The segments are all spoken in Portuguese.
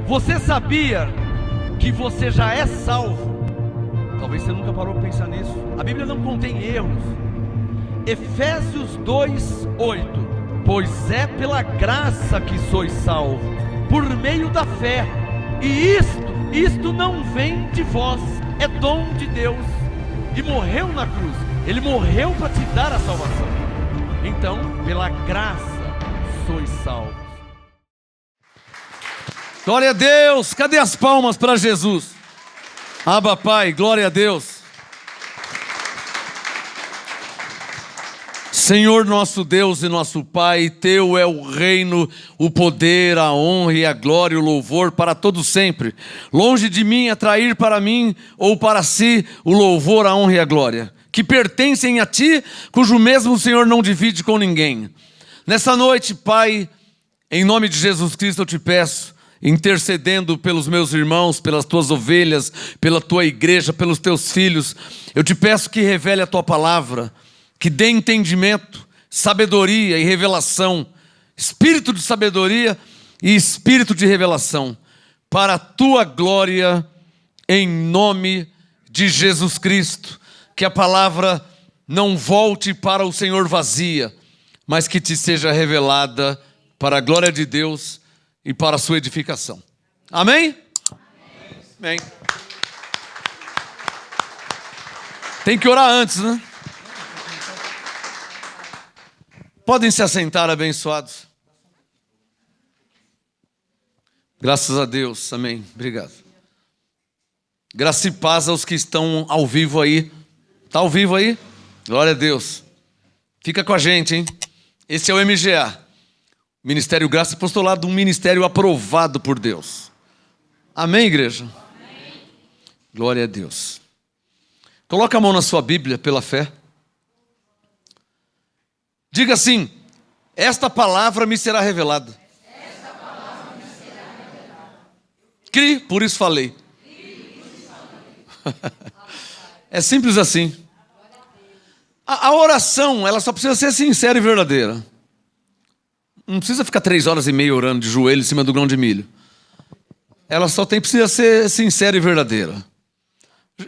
Você sabia que você já é salvo? Talvez você nunca parou para pensar nisso. A Bíblia não contém erros. Efésios 2:8. Pois é pela graça que sois salvos, por meio da fé. E isto não vem de vós, é dom de Deus. E morreu na cruz. Ele morreu para te dar a salvação. Então, pela graça sois salvos. Glória a Deus. Cadê as palmas para Jesus? Abba, Pai, glória a Deus. Senhor nosso Deus e nosso Pai, Teu é o reino, o poder, a honra e a glória e o louvor para todos sempre. Longe de mim atrair para mim ou para si o louvor, a honra e a glória, que pertencem a Ti, cujo mesmo o Senhor não divide com ninguém. Nessa noite, Pai, em nome de Jesus Cristo eu te peço, intercedendo pelos meus irmãos, pelas Tuas ovelhas, pela Tua igreja, pelos Teus filhos, eu te peço que revele a Tua palavra, que dê entendimento, sabedoria e revelação, espírito de sabedoria e espírito de revelação, para a Tua glória, em nome de Jesus Cristo. Que a palavra não volte para o Senhor vazia, mas que te seja revelada para a glória de Deus e para a sua edificação. Amém? Amém. Tem que orar antes, né? Podem se assentar, abençoados. Graças a Deus, amém. Obrigado. Graça e paz aos que estão ao vivo aí. Está ao vivo aí? Glória a Deus. Fica com a gente, hein? Esse é o MGA. Ministério Graça e Apostolado, um ministério aprovado por Deus. Amém, igreja? Amém. Glória a Deus. Coloca a mão na sua Bíblia pela fé. Diga assim: esta palavra me será revelada. Esta palavra me será revelada. Crie, por isso falei. É simples assim. A oração, ela só precisa ser sincera e verdadeira. Não precisa ficar 3 horas e meia orando de joelho em cima do grão de milho. Ela só precisa ser sincera e verdadeira.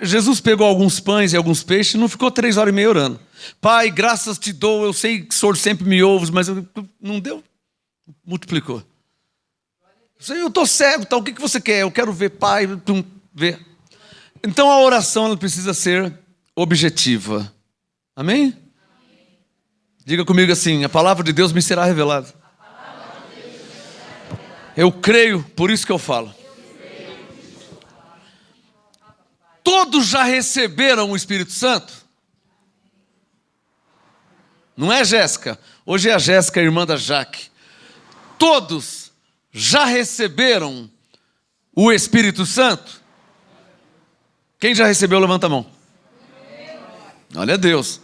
Jesus pegou alguns pães e alguns peixes e não ficou 3 horas e meia orando. Pai, graças te dou, eu sei que o Senhor sempre me ouve, mas não deu. Multiplicou. Eu estou cego, tá? O que você quer? Eu quero ver, Pai, ver. Então a oração ela precisa ser objetiva. Amém? Diga comigo assim: a palavra de Deus me será revelada. Eu creio, por isso que eu falo. Todos já receberam o Espírito Santo? Não é, Jéssica? Hoje é a Jéssica, irmã da Jaque. Todos já receberam o Espírito Santo? Quem já recebeu, levanta a mão. Olha a Deus.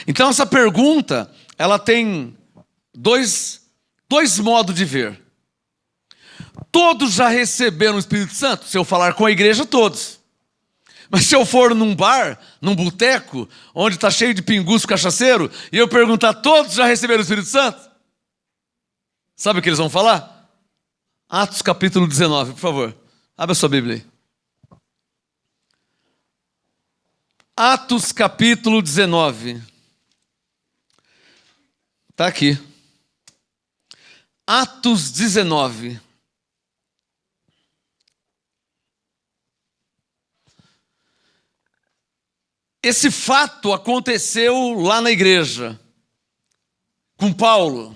Então essa pergunta, ela tem dois modos de ver. Todos já receberam o Espírito Santo? Se eu falar com a igreja, todos. Mas se eu for num bar, num boteco, onde está cheio de pinguço cachaceiro, e eu perguntar, todos já receberam o Espírito Santo? Sabe o que eles vão falar? Atos capítulo 19, por favor. Abra a sua Bíblia aí. Atos capítulo 19. Está aqui. Atos 19. Esse fato aconteceu lá na igreja, com Paulo.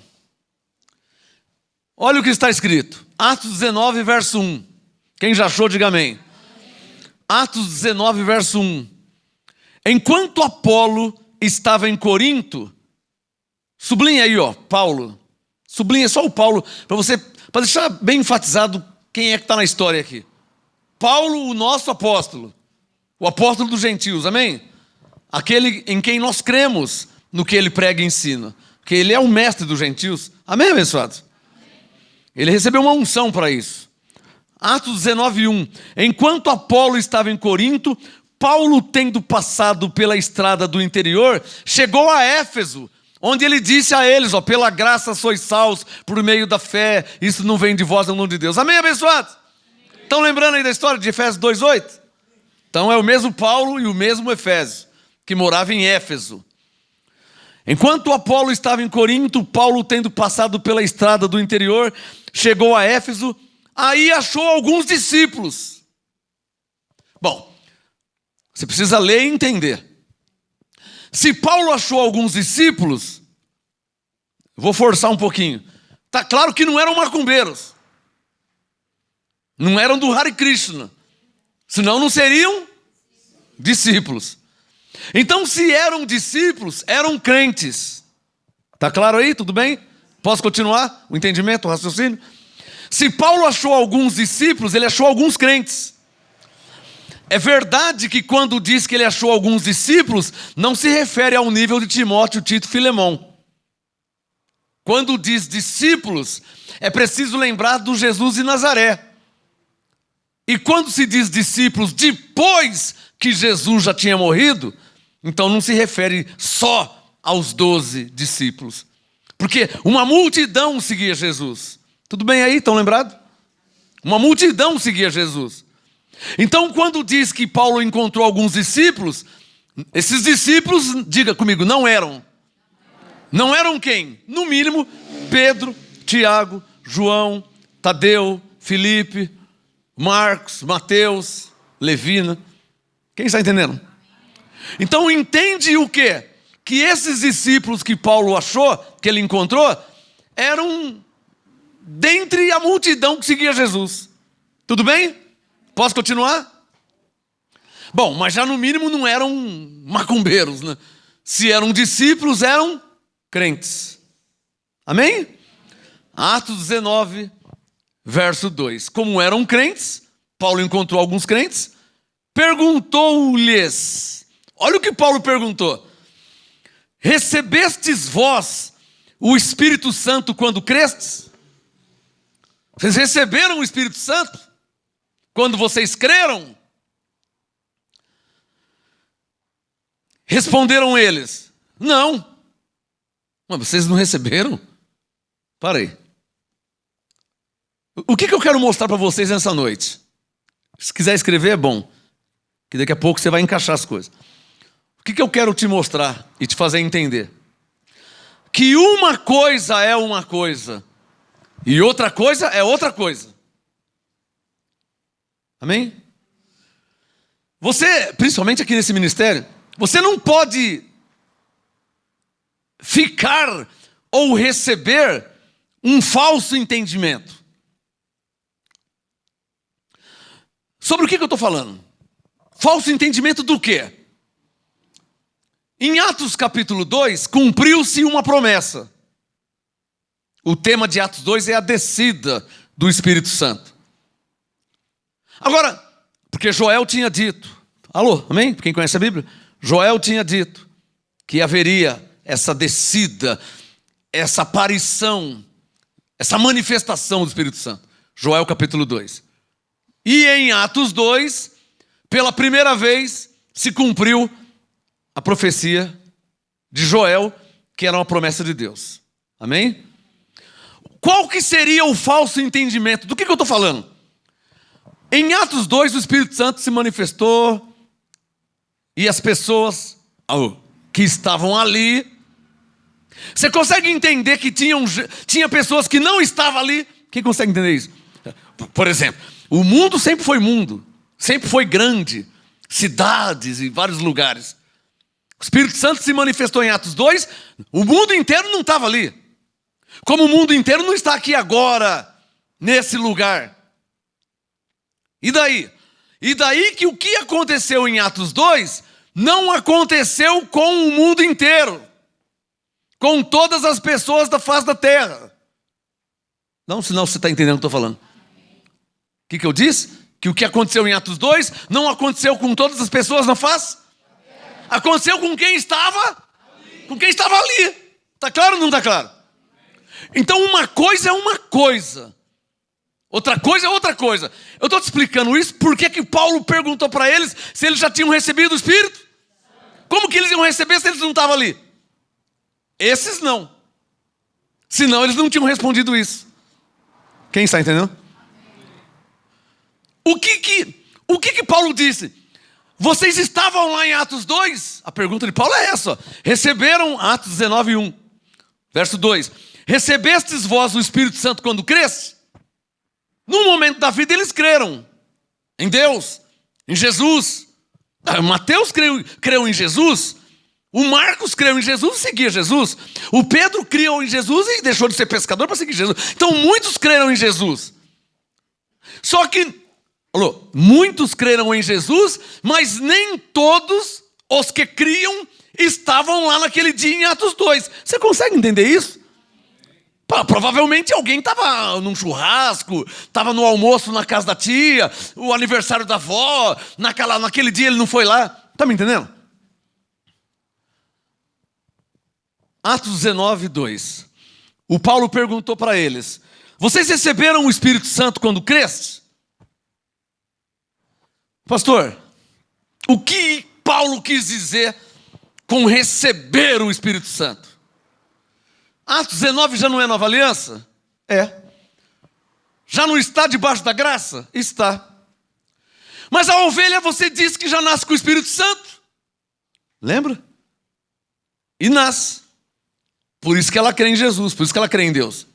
Olha o que está escrito. Atos 19, verso 1. Quem já achou, diga amém. Atos 19, verso 1. Enquanto Apolo estava em Corinto, sublinha aí, ó, Paulo. Sublinha só o Paulo, para deixar bem enfatizado quem é que está na história aqui. Paulo, o nosso apóstolo. O apóstolo dos gentios, amém? Aquele em quem nós cremos no que ele prega e ensina. Porque ele é o mestre dos gentios. Amém, abençoados? Ele recebeu uma unção para isso. Atos 19, 1. Enquanto Apolo estava em Corinto, Paulo, tendo passado pela estrada do interior, chegou a Éfeso, onde ele disse a eles, ó, pela graça sois salvos por meio da fé, isso não vem de vós, é o nome de Deus. Amém, abençoados? Amém. Estão lembrando aí da história de Efésios 2:8? Então é o mesmo Paulo e o mesmo Efésio, que morava em Éfeso. Enquanto Apolo estava em Corinto, Paulo, tendo passado pela estrada do interior, chegou a Éfeso, aí achou alguns discípulos. Bom, você precisa ler e entender. Se Paulo achou alguns discípulos, vou forçar um pouquinho. Está claro que não eram macumbeiros. Não eram do Hare Krishna. Senão não seriam discípulos. Então, se eram discípulos, eram crentes. Está claro aí? Tudo bem? Posso continuar o entendimento, o raciocínio? Se Paulo achou alguns discípulos, ele achou alguns crentes. É verdade que quando diz que ele achou alguns discípulos, não se refere ao nível de Timóteo, Tito e Filemão. Quando diz discípulos, é preciso lembrar do Jesus de Nazaré. E quando se diz discípulos depois que Jesus já tinha morrido, então não se refere só aos 12 discípulos. Porque uma multidão seguia Jesus. Tudo bem aí? Estão lembrados? Uma multidão seguia Jesus. Então, quando diz que Paulo encontrou alguns discípulos, esses discípulos, diga comigo, não eram. Não eram quem? No mínimo, Pedro, Tiago, João, Tadeu, Filipe, Marcos, Mateus, Levina. Quem está entendendo? Então entende o quê? Que esses discípulos que Paulo achou, que ele encontrou, eram dentre a multidão que seguia Jesus. Tudo bem? Posso continuar? Bom, mas já no mínimo não eram macumbeiros, né? Se eram discípulos, eram crentes. Amém? Atos 19, verso 2. Como eram crentes, Paulo encontrou alguns crentes, perguntou-lhes. Olha o que Paulo perguntou. Recebestes vós o Espírito Santo quando crestes? Vocês receberam o Espírito Santo quando vocês creram? Responderam eles, não. Mas vocês não receberam? Para aí. O que eu quero mostrar para vocês nessa noite? Se quiser escrever é bom, que daqui a pouco você vai encaixar as coisas. O que eu quero te mostrar e te fazer entender? Que uma coisa é uma coisa e outra coisa é outra coisa. Amém? Você, principalmente aqui nesse ministério, você não pode ficar ou receber um falso entendimento. Sobre o que eu estou falando? Falso entendimento do quê? Em Atos capítulo 2, cumpriu-se uma promessa. O tema de Atos 2 é a descida do Espírito Santo. Agora, porque Joel tinha dito, alô, amém? Quem conhece a Bíblia? Joel tinha dito que haveria essa descida, essa aparição, essa manifestação do Espírito Santo. Joel capítulo 2. E em Atos 2, pela primeira vez, se cumpriu a profecia de Joel, que era uma promessa de Deus. Amém? Qual que seria o falso entendimento? Do que eu estou falando? Em Atos 2, o Espírito Santo se manifestou e as pessoas que estavam ali, você consegue entender que tinha pessoas que não estavam ali? Quem consegue entender isso? Por exemplo, o mundo sempre foi grande, cidades e vários lugares. O Espírito Santo se manifestou em Atos 2, o mundo inteiro não estava ali. Como o mundo inteiro não está aqui agora, nesse lugar. E daí? E daí que o que aconteceu em Atos 2 não aconteceu com o mundo inteiro, com todas as pessoas da face da terra. Não, senão você está entendendo o que eu estou falando. O que eu disse? Que o que aconteceu em Atos 2 não aconteceu com todas as pessoas na face. Aconteceu com quem estava? Com quem estava ali. Está claro ou não está claro? Então uma coisa é uma coisa. Outra coisa é outra coisa. Eu estou te explicando isso porque que Paulo perguntou para eles se eles já tinham recebido o Espírito. Como que eles iam receber se eles não estavam ali? Esses não. Senão eles não tinham respondido isso. Quem está entendendo? O que Paulo disse? Vocês estavam lá em Atos 2? A pergunta de Paulo é essa. Ó. Receberam, Atos 19, 1. Verso 2. Recebestes vós o Espírito Santo quando cresce? No momento da vida eles creram em Deus, em Jesus. Mateus creu em Jesus. O Marcos creu em Jesus e seguia Jesus. O Pedro criou em Jesus e deixou de ser pescador para seguir Jesus. Então muitos creram em Jesus. Só que, muitos creram em Jesus, mas nem todos os que criam estavam lá naquele dia em Atos 2. Você consegue entender isso? Provavelmente alguém estava num churrasco, estava no almoço na casa da tia, o aniversário da avó, naquele dia ele não foi lá. Está me entendendo? Atos 19, 2. O Paulo perguntou para eles: vocês receberam o Espírito Santo quando cresce? Pastor, o que Paulo quis dizer com receber o Espírito Santo? Atos 19 já não é nova aliança? É. Já não está debaixo da graça? Está. Mas a ovelha você disse que já nasce com o Espírito Santo. Lembra? E nasce. Por isso que ela crê em Jesus, por isso que ela crê em Deus.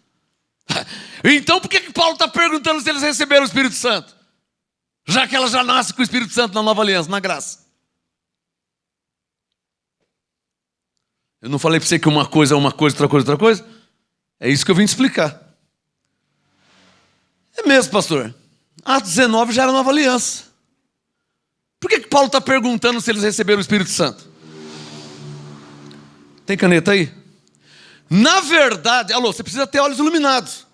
Então por que Paulo está perguntando se eles receberam o Espírito Santo? Já que ela já nasce com o Espírito Santo na nova aliança, na graça. Eu não falei para você que uma coisa é uma coisa, outra coisa é outra coisa? É isso que eu vim te explicar. É mesmo, pastor. Atos 19 já era nova aliança. Por que Paulo está perguntando se eles receberam o Espírito Santo? Tem caneta aí? Na verdade, você precisa ter olhos iluminados.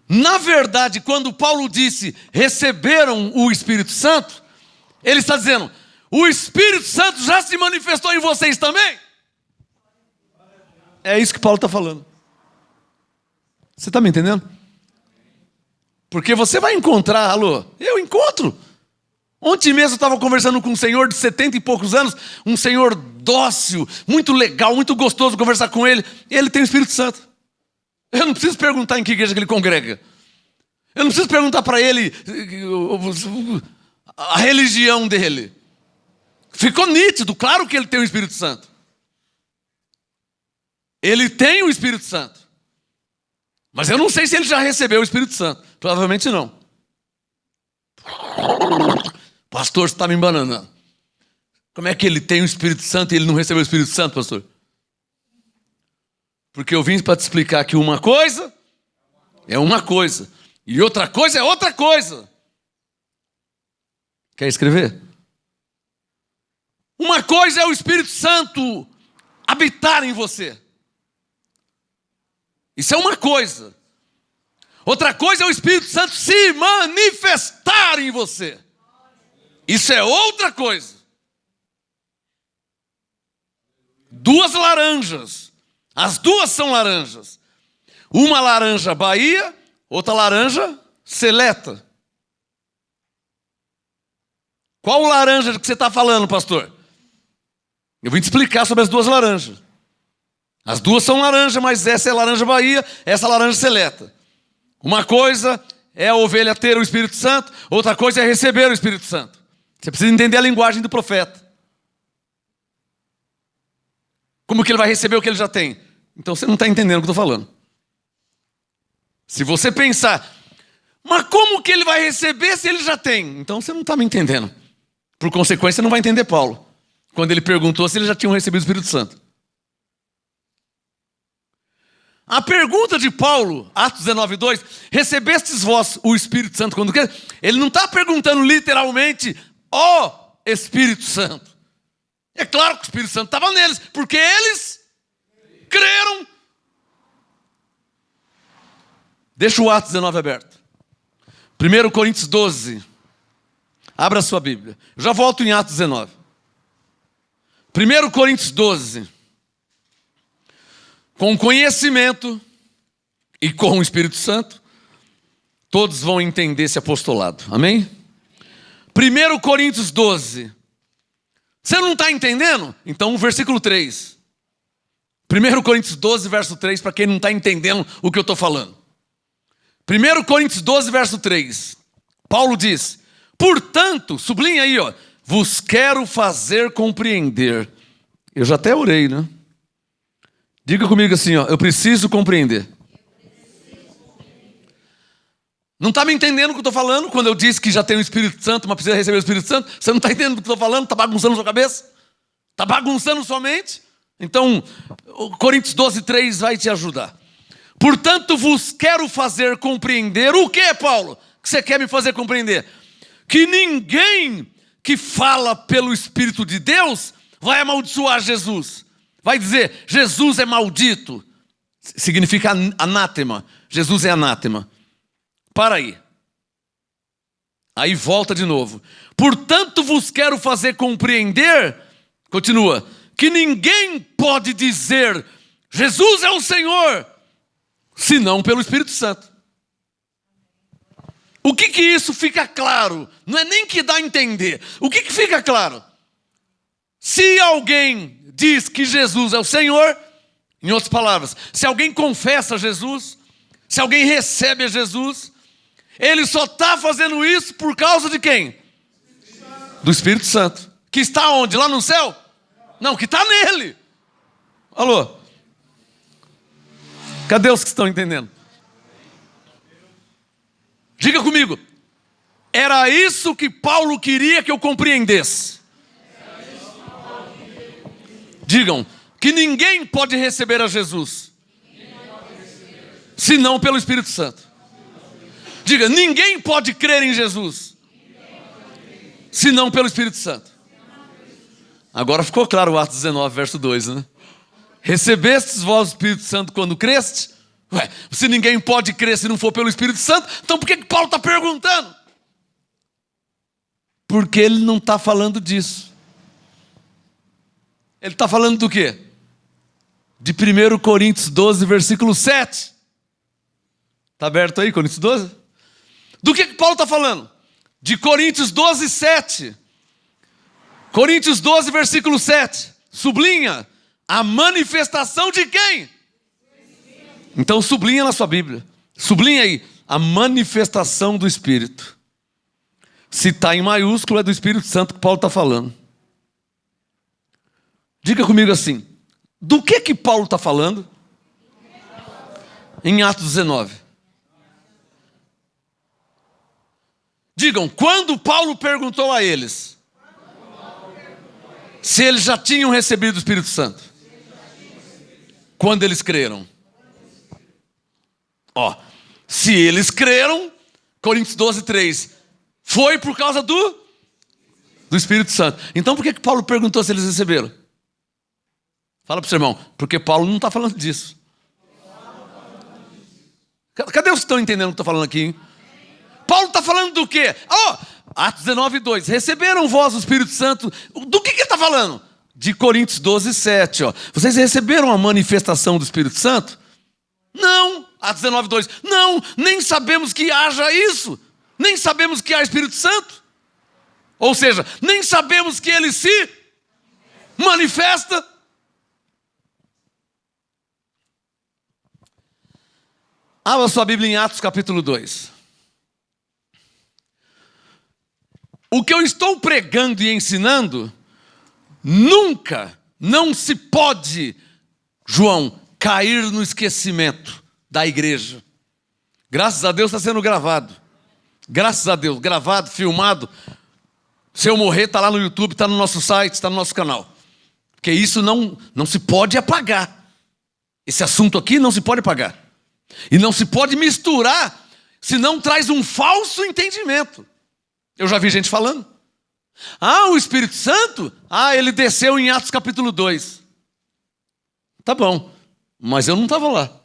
Na verdade, quando Paulo disse receberam o Espírito Santo, ele está dizendo: o Espírito Santo já se manifestou em vocês também? É isso que Paulo está falando. Você está me entendendo? Porque você vai encontrar, eu encontro. Ontem mesmo eu estava conversando com um senhor de 70 e poucos anos, um senhor dócil, muito legal, muito gostoso conversar com ele. Ele tem o Espírito Santo. Eu não preciso perguntar em que igreja que ele congrega. Eu não preciso perguntar para ele a religião dele. Ficou nítido, claro que ele tem o Espírito Santo. Ele tem o Espírito Santo. Mas eu não sei se ele já recebeu o Espírito Santo. Provavelmente não. Pastor, você está me embananando. Como é que ele tem o Espírito Santo e ele não recebeu o Espírito Santo, pastor? Porque eu vim para te explicar que uma coisa é uma coisa e outra coisa é outra coisa. Quer escrever? Uma coisa é o Espírito Santo habitar em você. Isso é uma coisa. Outra coisa é o Espírito Santo se manifestar em você. Isso é outra coisa. Duas laranjas. As duas são laranjas. Uma laranja Bahia, outra laranja Seleta. Qual laranja que você está falando, pastor? Eu vim te explicar sobre as duas laranjas. As duas são laranja, mas essa é laranja Bahia, essa é laranja Seleta. Uma coisa é a ovelha ter o Espírito Santo, outra coisa é receber o Espírito Santo. Você precisa entender a linguagem do profeta. Como que ele vai receber o que ele já tem? Então você não está entendendo o que eu estou falando. Se você pensar, mas como que ele vai receber se ele já tem? Então você não está me entendendo. Por consequência, você não vai entender Paulo, quando ele perguntou se eles já tinham recebido o Espírito Santo. A pergunta de Paulo, Atos 19, 2, recebestes vós o Espírito Santo quando quer? Ele não está perguntando literalmente, Espírito Santo. É claro que o Espírito Santo estava neles, porque eles creram. Deixa o Atos 19 aberto. 1 Coríntios 12. Abra a sua Bíblia. Eu já volto em Atos 19. 1 Coríntios 12. Com conhecimento e com o Espírito Santo, todos vão entender esse apostolado. Amém? 1 Coríntios 12. Você não está entendendo? Então o versículo 3. 1 Coríntios 12, verso 3, para quem não está entendendo o que eu estou falando. 1 Coríntios 12, verso 3. Paulo diz, portanto, sublinha aí, ó, vos quero fazer compreender. Eu já até orei, né? Diga comigo assim, ó, eu preciso compreender. Não está me entendendo o que eu estou falando? Quando eu disse que já tem o Espírito Santo, mas precisa receber o Espírito Santo, você não está entendendo o que eu estou falando? Está bagunçando sua cabeça? Está bagunçando sua mente? Então, Coríntios 12:3 vai te ajudar. Portanto, vos quero fazer compreender o que, Paulo? Que você quer me fazer compreender? Que ninguém que fala pelo Espírito de Deus vai amaldiçoar Jesus. Vai dizer, Jesus é maldito. Significa anátema. Jesus é anátema. Para aí. Aí volta de novo. Portanto, vos quero fazer compreender, continua, que ninguém pode dizer, Jesus é o Senhor, senão pelo Espírito Santo. O que isso fica claro? Não é nem que dá a entender. O que fica claro? Se alguém diz que Jesus é o Senhor, em outras palavras, se alguém confessa Jesus, se alguém recebe a Jesus, ele só está fazendo isso por causa de quem? Do Espírito Santo. Que está onde? Lá no céu? Não, que está nele. Alô? Cadê os que estão entendendo? Diga comigo. Era isso que Paulo queria que eu compreendesse. Digam, que ninguém pode receber a Jesus, senão pelo Espírito Santo. Diga, ninguém pode crer em Jesus, senão pelo Espírito Santo. Agora ficou claro o Atos 19, verso 2, né? Recebestes vós o Espírito Santo quando creste? Ué, se ninguém pode crer se não for pelo Espírito Santo, então por que Paulo está perguntando? Porque ele não está falando disso. Ele está falando do quê? De 1 Coríntios 12, versículo 7. Está aberto aí, Coríntios 12? Do que Paulo está falando? De Coríntios 12, 7. Coríntios 12, versículo 7. Sublinha. A manifestação de quem? Então sublinha na sua Bíblia. Sublinha aí. A manifestação do Espírito. Se está em maiúsculo, é do Espírito Santo que Paulo está falando. Diga comigo assim. Do que Paulo está falando? Em Atos 19. Digam, quando Paulo perguntou a eles se eles já tinham recebido o Espírito Santo? Quando eles creram. Ó, se eles creram, Coríntios 12, 3, foi por causa do Espírito Santo. Então por que Paulo perguntou se eles receberam? Fala para o seu irmão, porque Paulo não está falando disso. Cadê os que estão entendendo o que estou falando aqui, hein? Paulo está falando do quê? Atos 19, 2. Receberam vós o Espírito Santo. Do que ele está falando? De Coríntios 12, 7. Ó. Vocês receberam a manifestação do Espírito Santo? Não. Atos 19, 2. Não, nem sabemos que haja isso. Nem sabemos que há Espírito Santo. Ou seja, nem sabemos que ele se manifesta. Abra sua Bíblia em Atos capítulo 2. O que eu estou pregando e ensinando, nunca, não se pode, João, cair no esquecimento da igreja. Graças a Deus está sendo gravado. Graças a Deus, gravado, filmado. Se eu morrer, está lá no YouTube, está no nosso site, está no nosso canal. Porque isso não se pode apagar. Esse assunto aqui não se pode apagar. E não se pode misturar, senão traz um falso entendimento. Eu já vi gente falando. O Espírito Santo? Ele desceu em Atos capítulo 2. Tá bom, mas eu não estava lá.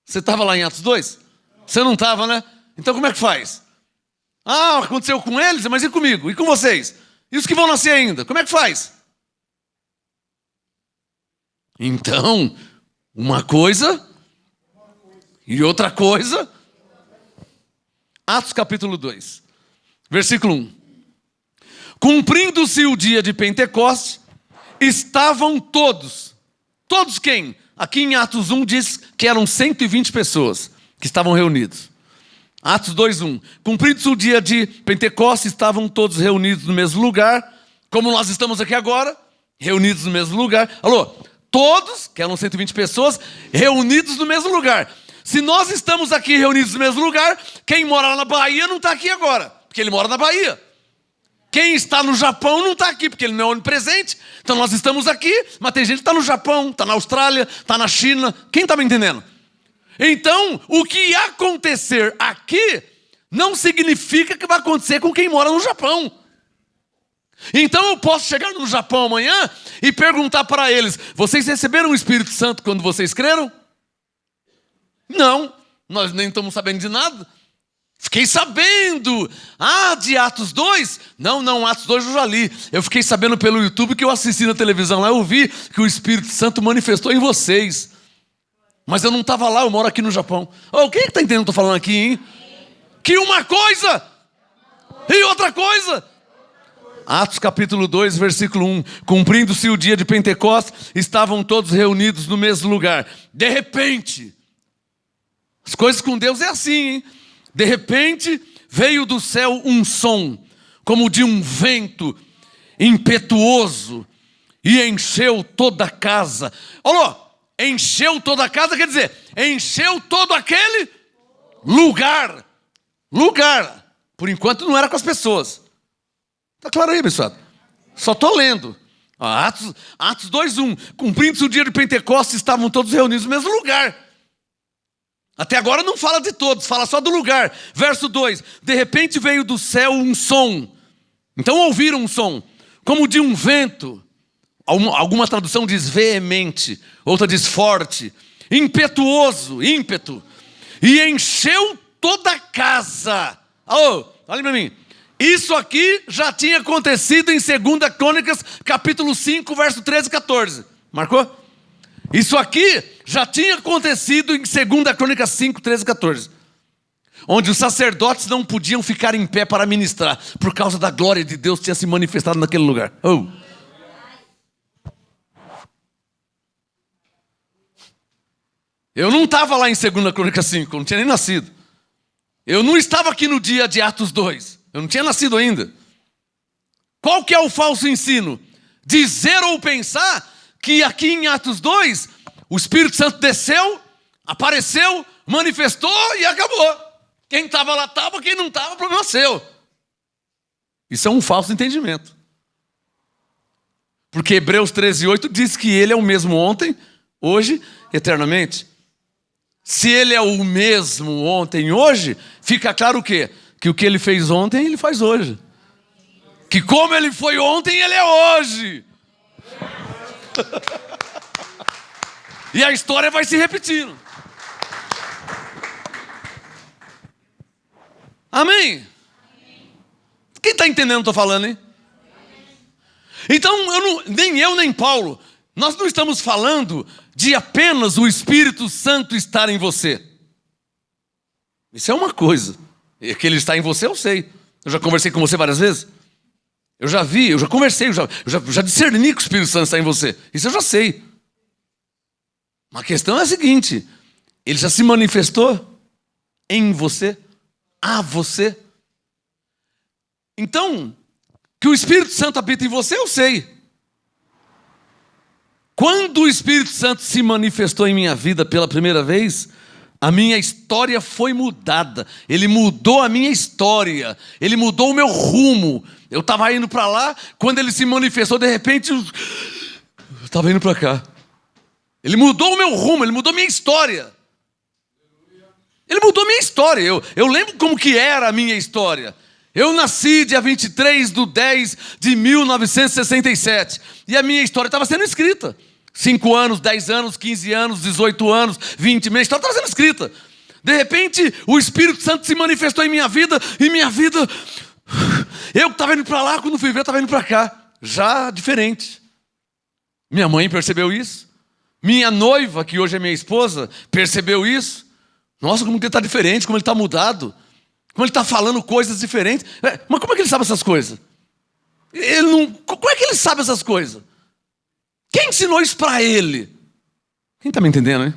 Você estava lá em Atos 2? Você não estava, né? Então como é que faz? Aconteceu com eles, mas e comigo? E com vocês? E os que vão nascer ainda? Como é que faz? Então, uma coisa e outra coisa. Atos capítulo 2, versículo 1. Cumprindo-se o dia de Pentecostes, estavam todos quem? Aqui em Atos 1 diz que eram 120 pessoas que estavam reunidos. Atos 2:1. Cumprido-se o dia de Pentecostes, estavam todos reunidos no mesmo lugar, como nós estamos aqui agora, reunidos no mesmo lugar. Alô, todos, que eram 120 pessoas, reunidos no mesmo lugar. Se nós estamos aqui reunidos no mesmo lugar, quem mora lá na Bahia não está aqui agora, porque ele mora na Bahia. Quem está no Japão não está aqui, porque ele não é onipresente. Então nós estamos aqui, mas tem gente que está no Japão, está na Austrália, está na China. Quem está me entendendo? Então, o que acontecer aqui não significa que vai acontecer com quem mora no Japão. Então eu posso chegar no Japão amanhã e perguntar para eles: vocês receberam o Espírito Santo quando vocês creram? Não, nós nem estamos sabendo de nada. Fiquei sabendo, de Atos 2? Não, Atos 2 eu já li. Eu fiquei sabendo pelo YouTube, que eu assisti na televisão lá, eu vi que o Espírito Santo manifestou em vocês. Mas eu não estava lá, eu moro aqui no Japão. Quem é que está entendendo o que eu estou falando aqui, hein? Que uma coisa e outra coisa. Atos capítulo 2, versículo 1. Cumprindo-se o dia de Pentecostes, estavam todos reunidos no mesmo lugar. De repente, as coisas com Deus é assim, hein? De repente, veio do céu um som, como de um vento impetuoso, e encheu toda a casa. Olha, encheu toda a casa, quer dizer, encheu todo aquele lugar. Lugar. Por enquanto não era com as pessoas. Está claro aí, pessoal? Só estou lendo. Atos 2:1. Cumprindo-se o dia de Pentecostes, estavam todos reunidos no mesmo lugar. Até agora não fala de todos, fala só do lugar. Verso 2. De repente veio do céu um som. Então ouviram um som, como de um vento. Alguma tradução diz veemente, outra diz forte. Impetuoso, ímpeto. E encheu toda a casa. Olha para mim. Isso aqui já tinha acontecido em 2 Crônicas, capítulo 5, verso 13 e 14. Marcou? Isso aqui já tinha acontecido em 2 Crônicas 5, 13 e 14. Onde os sacerdotes não podiam ficar em pé para ministrar, por causa da glória de Deus que tinha se manifestado naquele lugar. Eu não estava lá em 2 Crônicas 5, eu não tinha nem nascido. Eu não estava aqui no dia de Atos 2. Eu não tinha nascido ainda. Qual que é o falso ensino? Dizer ou pensar que aqui em Atos 2, o Espírito Santo desceu, apareceu, manifestou e acabou. Quem estava lá estava, quem não estava, problema seu. Isso é um falso entendimento. Porque Hebreus 13:8 diz que Ele é o mesmo ontem, hoje, eternamente. Se Ele é o mesmo ontem e hoje, fica claro o quê? Que o que Ele fez ontem, Ele faz hoje. Que como Ele foi ontem, Ele é hoje. E a história vai se repetindo. Amém? Quem está entendendo o que eu estou falando, hein? Então, nem eu nem Paulo, nós não estamos falando de apenas o Espírito Santo estar em você. Isso é uma coisa. E que Ele está em você, eu sei. Eu já conversei com você várias vezes. Eu já vi, eu já conversei, eu já discerni que o Espírito Santo está em você. Isso eu já sei. Mas a questão é a seguinte: Ele já se manifestou em você, a você. Então, que o Espírito Santo habita em você, eu sei. Quando o Espírito Santo se manifestou em minha vida pela primeira vez, a minha história foi mudada. Ele mudou a minha história. Ele mudou o meu rumo. Eu estava indo para lá, quando Ele se manifestou, de repente, eu estava indo para cá. Ele mudou o meu rumo, Ele mudou a minha história. Ele mudou a minha história. Eu lembro como que era a minha história. Eu nasci dia 23/10/1967. E a minha história estava sendo escrita. 5 anos, 10 anos, 15 anos, 18 anos, 20 meses, estava sendo escrita. De repente, o Espírito Santo se manifestou em minha vida, e minha vida... Eu que estava indo para lá, quando fui ver, estava indo para cá. Já diferente. Minha mãe percebeu isso. Minha noiva, que hoje é minha esposa, percebeu isso. Nossa, como que ele está diferente, como ele está mudado. Como ele está falando coisas diferentes. Mas como é que ele sabe essas coisas? Como é que ele sabe essas coisas? Quem ensinou isso para ele? Quem está me entendendo, hein?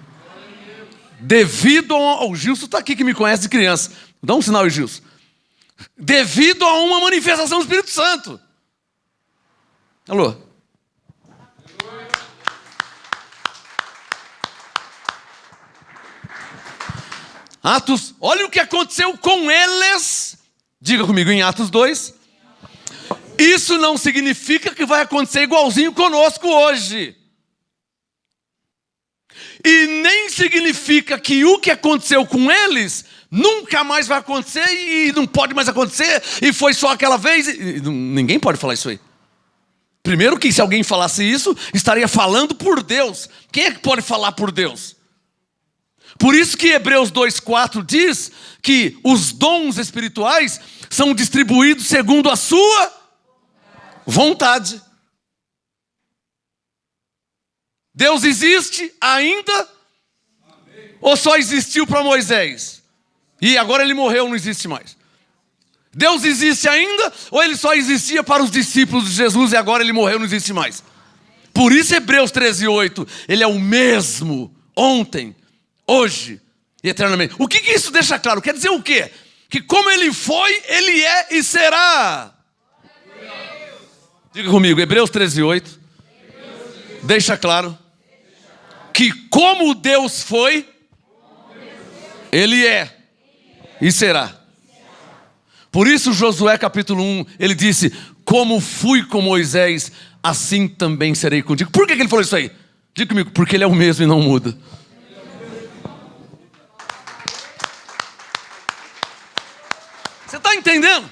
Devido ao Gilson está aqui, que me conhece de criança. Dá um sinal aí, Gilson. Devido a uma manifestação do Espírito Santo. Alô? Atos, olha o que aconteceu com eles. Diga comigo em Atos 2. Isso não significa que vai acontecer igualzinho conosco hoje. E nem significa que o que aconteceu com eles nunca mais vai acontecer e não pode mais acontecer e foi só aquela vez. Ninguém pode falar isso aí. Primeiro que se alguém falasse isso, estaria falando por Deus. Quem é que pode falar por Deus? Por isso que Hebreus 2,4 diz que os dons espirituais são distribuídos segundo a sua vontade. Deus existe ainda? Amém. Ou só existiu para Moisés? E agora ele morreu, não existe mais. Deus existe ainda? Ou ele só existia para os discípulos de Jesus e agora ele morreu, não existe mais? Por isso Hebreus 13,8, ele é o mesmo ontem, hoje e eternamente. O que isso deixa claro? Quer dizer o quê? Que como ele foi, ele é e será. Diga comigo, Hebreus 13,8 deixa claro que como Deus foi, ele é e será. Por isso Josué capítulo 1, ele disse, como fui com Moisés, assim também serei contigo. Por que ele falou isso aí? Diga comigo, porque ele é o mesmo e não muda. Você está entendendo?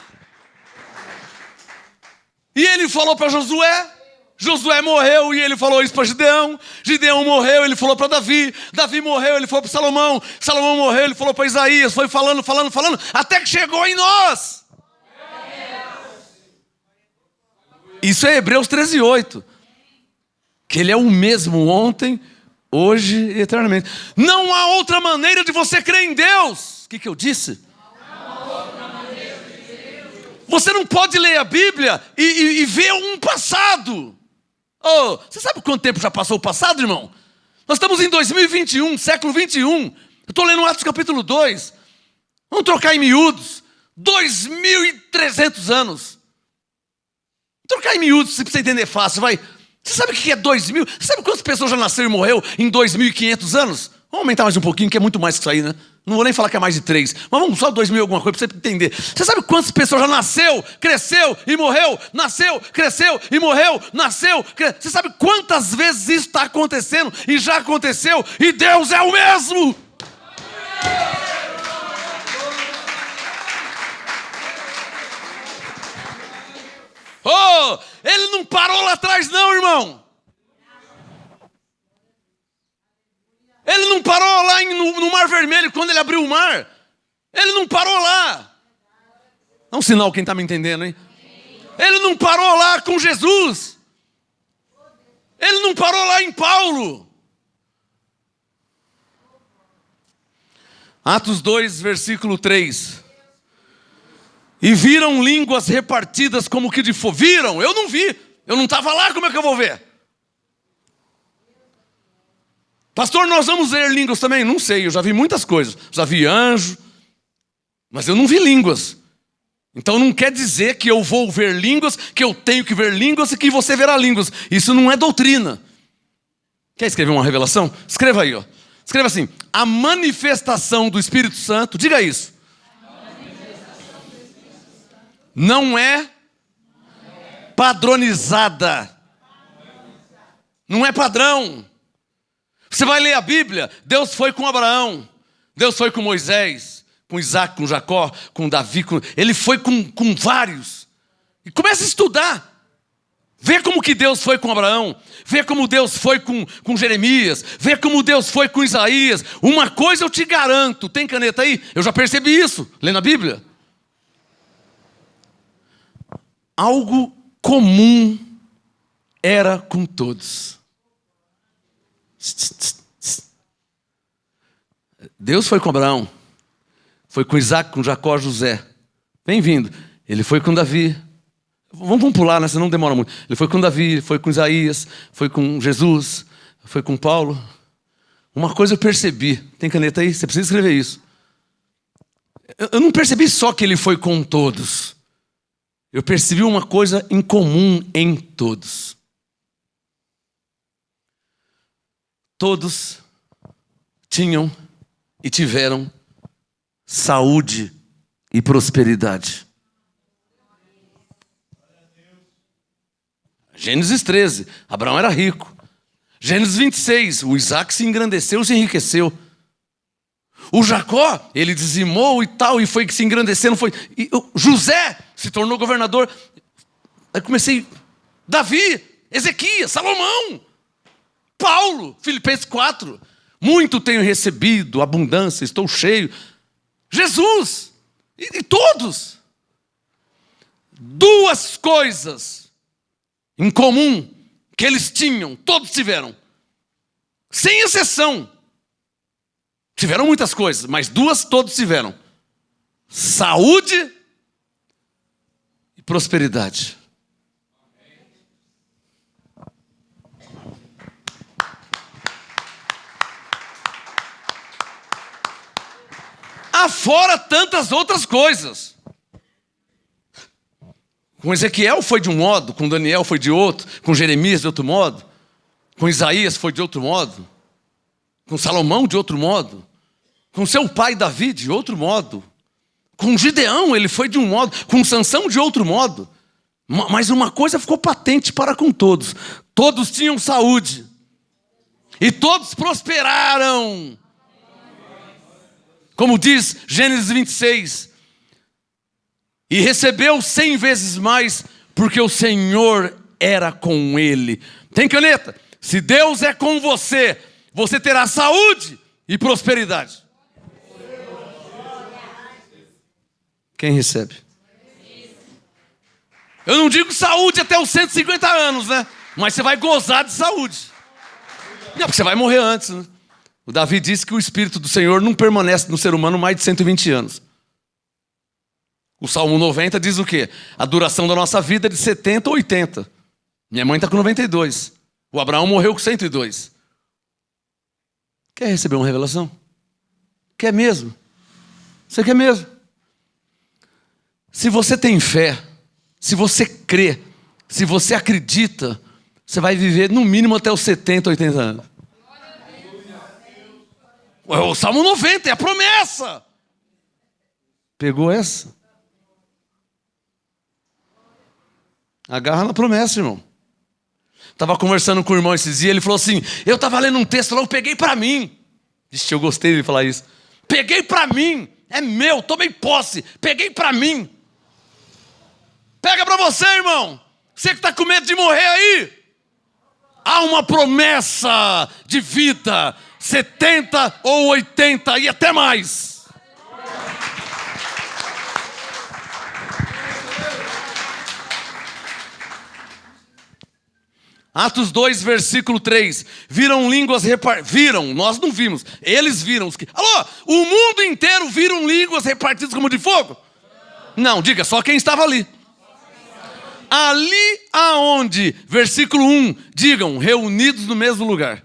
E ele falou para Josué, Josué morreu e ele falou isso para Gideão, Gideão morreu, ele falou para Davi, Davi morreu, ele falou para Salomão, Salomão morreu, ele falou para Isaías, foi falando, até que chegou em nós. Isso é Hebreus 13,8. Que ele é o mesmo ontem, hoje e eternamente. Não há outra maneira de você crer em Deus. O que eu disse? Você não pode ler a Bíblia e ver um passado. Oh, você sabe quanto tempo já passou o passado, irmão? Nós estamos em 2021, século 21. Eu estou lendo Atos capítulo 2. Vamos trocar em miúdos. 2.300 anos. Trocar em miúdos, se você entender fácil, vai. Você sabe o que é 2.000? Você sabe quantas pessoas já nasceram e morreu em 2.500 anos? Vamos aumentar mais um pouquinho, que é muito mais que isso aí, né? Não vou nem falar que é mais de 3. Mas vamos só 2.000 alguma coisa para você entender. Você sabe quantas pessoas já nasceu, cresceu e morreu? Nasceu, cresceu e morreu, nasceu. Você sabe quantas vezes isso está acontecendo e já aconteceu? E Deus é o mesmo. Oh, ele não parou lá atrás não, irmão. Ele não parou lá no Mar Vermelho, quando ele abriu o mar. Ele não parou lá. Dá um sinal quem está me entendendo, hein? Ele não parou lá com Jesus. Ele não parou lá em Paulo. Atos 2, versículo 3. E viram línguas repartidas como que de fogo. Viram? Eu não vi. Eu não estava lá, como é que eu vou ver? Pastor, nós vamos ver línguas também? Não sei, eu já vi muitas coisas. Já vi anjo, mas eu não vi línguas. Então não quer dizer que eu vou ver línguas, que eu tenho que ver línguas e que você verá línguas. Isso não é doutrina. Quer escrever uma revelação? Escreva aí, ó. Escreva assim, a manifestação do Espírito Santo, diga isso. Não é padronizada. Não é padrão. Você vai ler a Bíblia, Deus foi com Abraão, Deus foi com Moisés, com Isaac, com Jacó, com Davi, ele foi com vários. E começa a estudar. Vê como que Deus foi com Abraão, vê como Deus foi com Jeremias, vê como Deus foi com Isaías. Uma coisa eu te garanto, tem caneta aí? Eu já percebi isso, lendo a Bíblia. Algo comum era com todos. Deus foi com Abraão, foi com Isaac, com Jacó, José. Bem-vindo. Ele foi com Davi. Vamos pular, né? Senão não demora muito. Ele foi com Davi, foi com Isaías, foi com Jesus, foi com Paulo. Uma coisa eu percebi. Tem caneta aí? Você precisa escrever isso. Eu não percebi só que ele foi com todos. Eu percebi uma coisa em comum em todos. Todos tinham e tiveram saúde e prosperidade. Gênesis 13, Abraão era rico. Gênesis 26, o Isaac se engrandeceu e se enriqueceu. O Jacó, ele dizimou e tal, e foi que se engrandecendo, foi. E José se tornou governador. Aí comecei, Davi, Ezequias, Salomão, Paulo, Filipenses 4. Muito tenho recebido, abundância, estou cheio. Jesus, e todos. Duas coisas em comum que eles tinham, todos tiveram. Sem exceção. Tiveram muitas coisas, mas duas todos tiveram: saúde e prosperidade. Afora tantas outras coisas. Com Ezequiel foi de um modo, com Daniel foi de outro, com Jeremias de outro modo, com Isaías foi de outro modo, com Salomão de outro modo, com seu pai Davi de outro modo, com Gideão ele foi de um modo, com Sansão de outro modo. Mas uma coisa ficou patente para com todos: todos tinham saúde e todos prosperaram. Como diz Gênesis 26, e recebeu 100 vezes mais, porque o Senhor era com ele. Tem caneta? Se Deus é com você, você terá saúde e prosperidade. Quem recebe? Eu não digo saúde até os 150 anos, né? Mas você vai gozar de saúde. Não, porque você vai morrer antes, né? O Davi disse que o Espírito do Senhor não permanece no ser humano mais de 120 anos. O Salmo 90 diz o quê? A duração da nossa vida é de 70 ou 80. Minha mãe está com 92. O Abraão morreu com 102. Quer receber uma revelação? Quer mesmo? Você quer mesmo? Se você tem fé, se você crê, se você acredita, você vai viver no mínimo até os 70, 80 anos. O Salmo 90 é a promessa. Pegou essa? Agarra na promessa, irmão. Estava conversando com o irmão esses dias, ele falou assim: eu estava lendo um texto lá, eu peguei para mim. Vixe, eu gostei de falar isso. Peguei para mim, é meu, tomei posse, peguei para mim. Pega para você, irmão. Você que está com medo de morrer aí. Há uma promessa de vida, 70 ou 80 e até mais. Atos 2, versículo 3. Viram línguas repartidas. Viram, nós não vimos. Eles viram. Alô, o mundo inteiro viram línguas repartidas como de fogo? Não, diga, só quem estava ali. Ali aonde, versículo 1, digam, reunidos no mesmo lugar.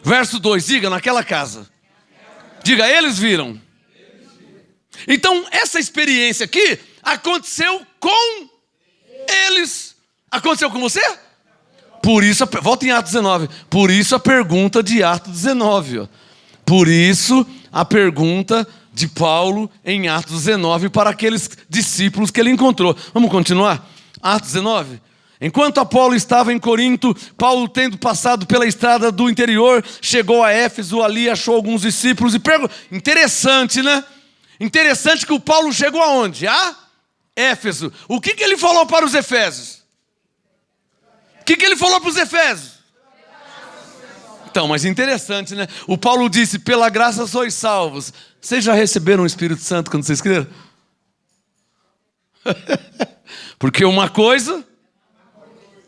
Verso 2, diga, naquela casa. Diga, eles viram. Então, essa experiência aqui aconteceu com eles. Aconteceu com você? Por isso, volta em Atos 19. Por isso a pergunta de Atos 19. Ó. Por isso a pergunta de Paulo em Atos 19 para aqueles discípulos que ele encontrou. Vamos continuar? Atos 19. Enquanto Apolo estava em Corinto, Paulo, tendo passado pela estrada do interior, chegou a Éfeso, ali achou alguns discípulos e perguntou. Interessante, né? Interessante que o Paulo chegou aonde? A Éfeso. O que ele falou para os efésios? O que ele falou para os efésios? Então, mas interessante, né? O Paulo disse, pela graça sois salvos. Vocês já receberam o Espírito Santo quando vocês creram? Porque uma coisa,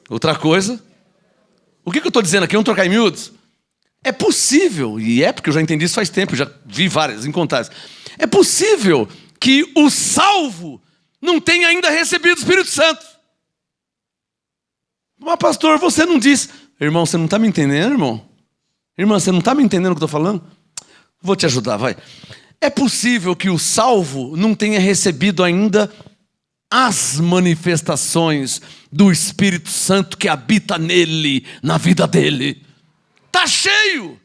outra coisa. O que eu estou dizendo aqui? Vamos trocar em miúdos? É possível, e é porque eu já entendi isso faz tempo, já vi várias, incontáveis. É possível que o salvo não tenha ainda recebido o Espírito Santo. Mas pastor, você não disse. Irmão, você não está me entendendo, irmão? Irmã, você não está me entendendo o que eu estou falando? Vou te ajudar, vai. É possível que o salvo não tenha recebido ainda as manifestações do Espírito Santo que habita nele, na vida dele. Está cheio.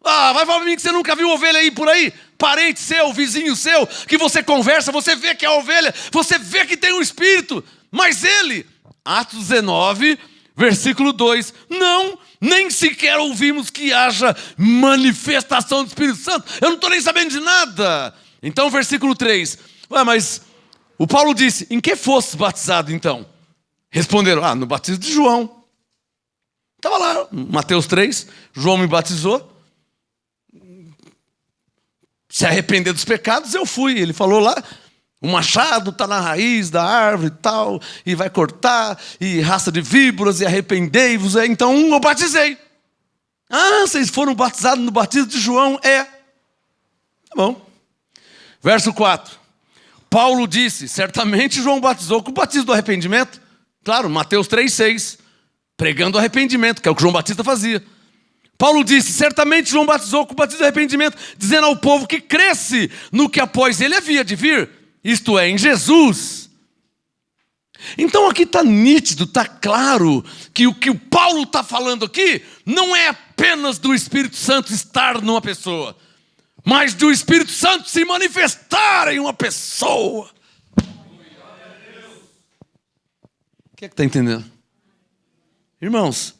Vai falar para mim que você nunca viu ovelha aí por aí? Parente seu, vizinho seu, que você conversa, você vê que é ovelha, você vê que tem um Espírito. Mas ele, Atos 19, versículo 2, não, nem sequer ouvimos que haja manifestação do Espírito Santo. Eu não estou nem sabendo de nada. Então, versículo 3, mas o Paulo disse, em que fosse batizado então? Responderam, no batismo de João. Estava lá, Mateus 3, João me batizou. Se arrepender dos pecados, eu fui. Ele falou lá, o machado está na raiz da árvore e tal, e vai cortar, e raça de víboras, e arrependei-vos. Então eu batizei. Vocês foram batizados no batismo de João? Tá bom. Verso 4. Paulo disse, certamente João batizou com o batismo do arrependimento. Claro, Mateus 3,6. Pregando arrependimento, que é o que João Batista fazia. Paulo disse, certamente João batizou com o batismo de arrependimento, dizendo ao povo que cresce no que após ele havia de vir, isto é, em Jesus. Então aqui está nítido, está claro, que o que o Paulo está falando aqui não é apenas do Espírito Santo estar numa pessoa, mas do Espírito Santo se manifestar em uma pessoa. O que é que está entendendo? Irmãos,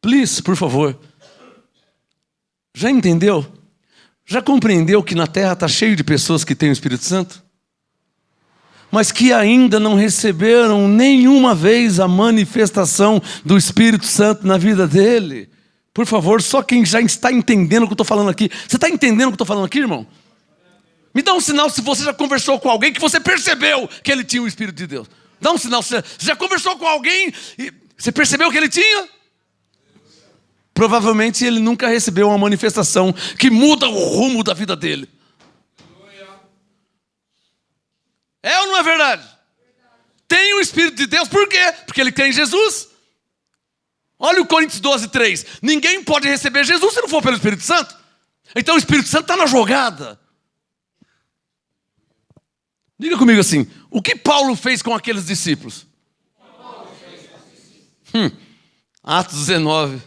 please, por favor. Já entendeu? Já compreendeu que na terra está cheio de pessoas que têm o Espírito Santo? Mas que ainda não receberam nenhuma vez a manifestação do Espírito Santo na vida dele? Por favor, só quem já está entendendo o que eu estou falando aqui. Você está entendendo o que eu estou falando aqui, irmão? Me dá um sinal se você já conversou com alguém que você percebeu que ele tinha o Espírito de Deus. Dá um sinal, você já conversou com alguém e você percebeu que ele tinha? Provavelmente ele nunca recebeu uma manifestação que muda o rumo da vida dele. É ou não é verdade? Tem o Espírito de Deus, por quê? Porque ele tem Jesus. Olha o Coríntios 12:3. Ninguém pode receber Jesus se não for pelo Espírito Santo. Então o Espírito Santo está na jogada. Diga comigo assim, o que Paulo fez com aqueles discípulos? Atos 19.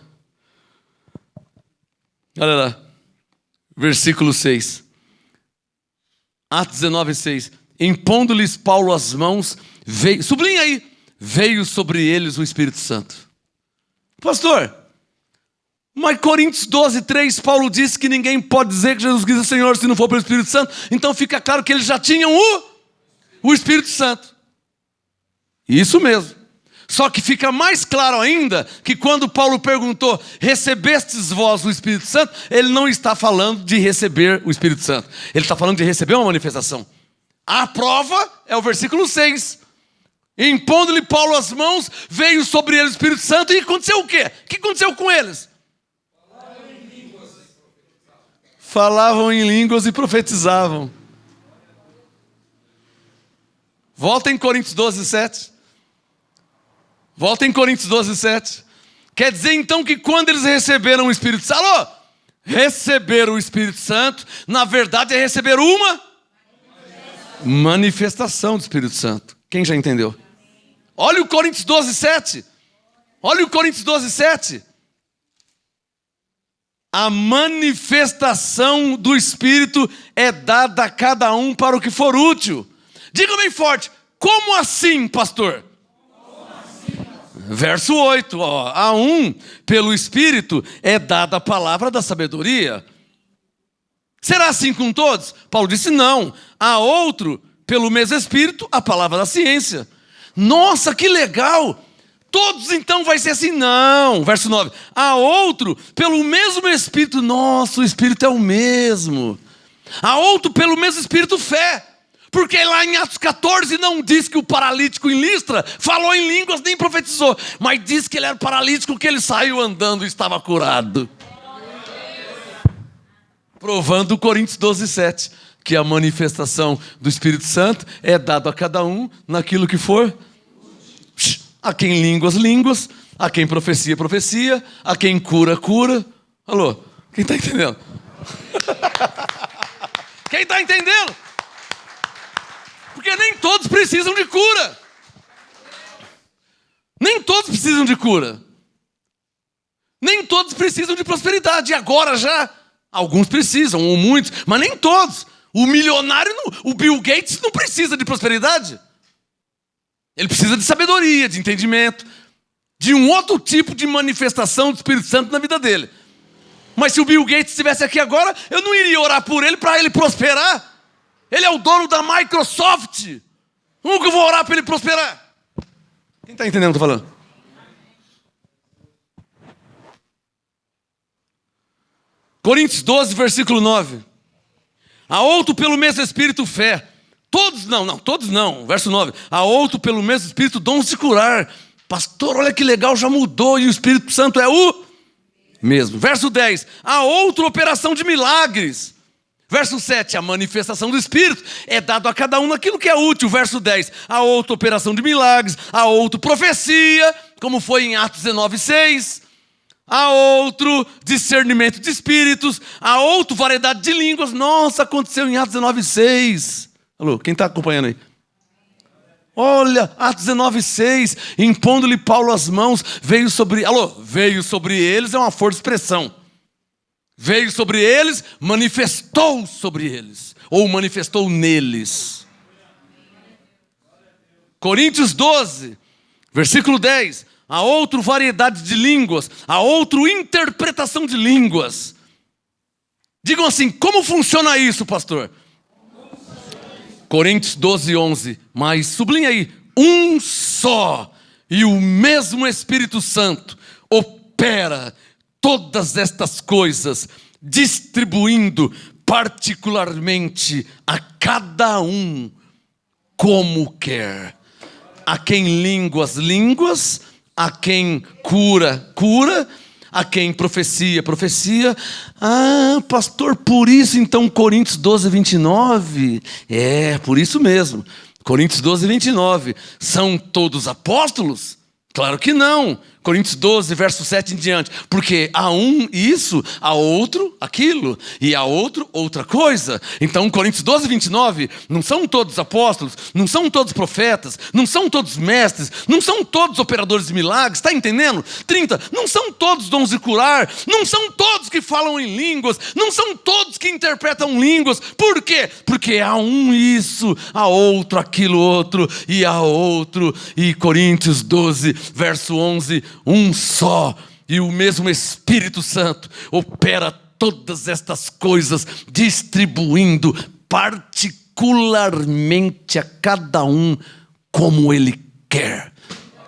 Olha lá, versículo 6. Atos 19:6. Impondo-lhes Paulo as mãos, veio, sublinha aí, veio sobre eles o Espírito Santo. Pastor, mas Coríntios 12:3, Paulo disse que ninguém pode dizer que Jesus Cristo é Senhor se não for pelo Espírito Santo. Então fica claro que eles já tinham o Espírito Santo. Isso mesmo. Só que fica mais claro ainda que quando Paulo perguntou, recebestes vós o Espírito Santo? Ele não está falando de receber o Espírito Santo. Ele está falando de receber uma manifestação. A prova é o versículo 6. Impondo-lhe Paulo as mãos, veio sobre ele o Espírito Santo e aconteceu o quê? O que aconteceu com eles? Falavam em línguas e profetizavam. Volta em Coríntios 12:7. Volta em Coríntios 12:7. Quer dizer então que quando eles receberam o Espírito Santo, receber o Espírito Santo, na verdade é receber uma manifestação do Espírito Santo. Quem já entendeu? Olha o Coríntios 12:7. Olha o Coríntios 12:7. A manifestação do Espírito é dada a cada um para o que for útil. Diga bem forte, como assim, pastor? Verso 8, a um, pelo Espírito, é dada a palavra da sabedoria. Será assim com todos? Paulo disse não. A outro, pelo mesmo Espírito, a palavra da ciência. Nossa, que legal! Todos então vai ser assim? Não. Verso 9. A outro, pelo mesmo Espírito. Nossa, o Espírito é o mesmo. A outro, pelo mesmo Espírito, fé. Porque lá em Atos 14 não diz que o paralítico em Listra falou em línguas nem profetizou. Mas diz que ele era paralítico, que ele saiu andando e estava curado. Provando Coríntios 12:7. Que a manifestação do Espírito Santo é dada a cada um naquilo que for. A quem línguas, línguas. A quem profecia, profecia. A quem cura, cura. Alô, quem está entendendo? Quem está entendendo? Porque nem todos precisam de cura. Nem todos precisam de cura. Nem todos precisam de prosperidade. E agora já, alguns precisam, ou muitos, mas nem todos. O milionário, o Bill Gates não precisa de prosperidade. Ele precisa de sabedoria, de entendimento, de um outro tipo de manifestação do Espírito Santo na vida dele. Mas se o Bill Gates estivesse aqui agora, eu não iria orar por ele para ele prosperar. Ele é o dono da Microsoft. Como que eu vou orar para ele prosperar? Quem está entendendo o que eu estou falando? Coríntios 12, versículo 9. A outro pelo mesmo Espírito fé. Todos não. Verso 9. A outro pelo mesmo Espírito dons de curar. Pastor, olha que legal, já mudou e o Espírito Santo é o mesmo. Verso 10. A outra operação de milagres. Verso 7, a manifestação do Espírito é dado a cada um naquilo que é útil. Verso 10, a outra operação de milagres, a outra profecia, como foi em Atos 19, 6. A outro discernimento de espíritos, a outra variedade de línguas. Nossa, aconteceu em Atos 19, 6. Alô, quem está acompanhando aí? Olha, Atos 19, 6, impondo-lhe Paulo as mãos, veio sobre eles, é uma força de expressão. Veio sobre eles, manifestou sobre eles, ou manifestou neles. Coríntios 12, versículo 10. A outra variedade de línguas, a outra interpretação de línguas. Digam assim, como funciona isso, pastor? Coríntios 12, 11. Mas sublinha aí, um só e o mesmo Espírito Santo opera todas estas coisas, distribuindo particularmente a cada um como quer. A quem línguas, a quem cura, a quem profecia. Ah, pastor, por isso então Coríntios 12, 29. É, por isso mesmo. Coríntios 12, 29. São todos apóstolos? Claro que não. Coríntios 12, verso 7 em diante. Porque a um isso, a outro aquilo, e a outro outra coisa. Então Coríntios 12, 29, não são todos apóstolos, não são todos profetas, não são todos mestres, não são todos operadores de milagres, está entendendo? 30, não são todos dons de curar, não são todos que falam em línguas, não são todos que interpretam línguas. Por quê? Porque a um isso, a outro aquilo outro, e a outro. E Coríntios 12, verso 11, um só e o mesmo Espírito Santo opera todas estas coisas, distribuindo particularmente a cada um como Ele quer.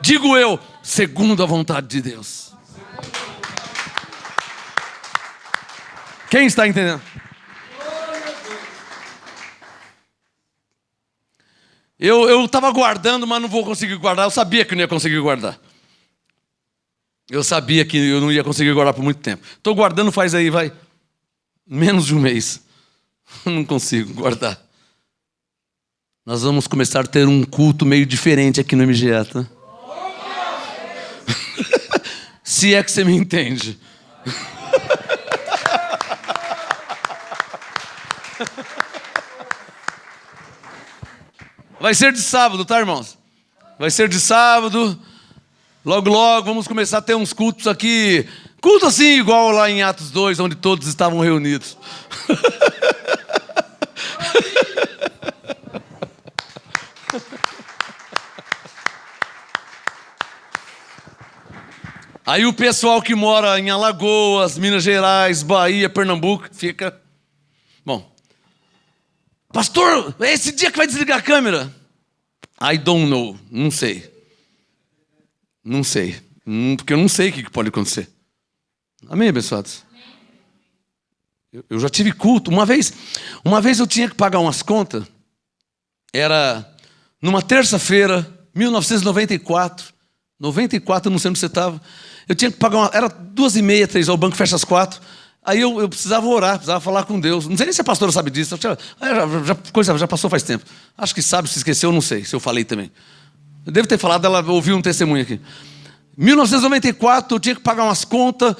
Digo eu, segundo a vontade de Deus. Quem está entendendo? Eu estava guardando, mas não vou conseguir guardar. Eu sabia que não ia conseguir guardar. Eu sabia que eu não ia conseguir guardar por muito tempo. Estou guardando faz aí, menos de um mês. Não consigo guardar. Nós vamos começar a ter um culto meio diferente aqui no MGA, tá? Se é que você me entende. Vai ser de sábado, tá, irmãos? Vai ser de sábado. Logo, vamos começar a ter uns cultos aqui. Culto assim, igual lá em Atos 2, onde todos estavam reunidos. Aí o pessoal que mora em Alagoas, Minas Gerais, Bahia, Pernambuco, fica... Bom, pastor, é esse dia que vai desligar a câmera? I don't know, não sei. Não sei, porque eu não sei o que pode acontecer. Amém, abençoados? Eu já tive culto. Uma vez eu tinha que pagar umas contas. Era numa terça-feira, 1994. 94, eu não sei onde você estava. Eu tinha que pagar era 2h30, 3h, o banco fecha às 4. Aí eu precisava orar, precisava falar com Deus. Não sei nem se a pastora sabe disso. Coisa já passou faz tempo. Acho que sabe, se esqueceu, não sei, se eu falei também. Eu devo ter falado, ela ouviu um testemunho aqui. 1994, eu tinha que pagar umas contas,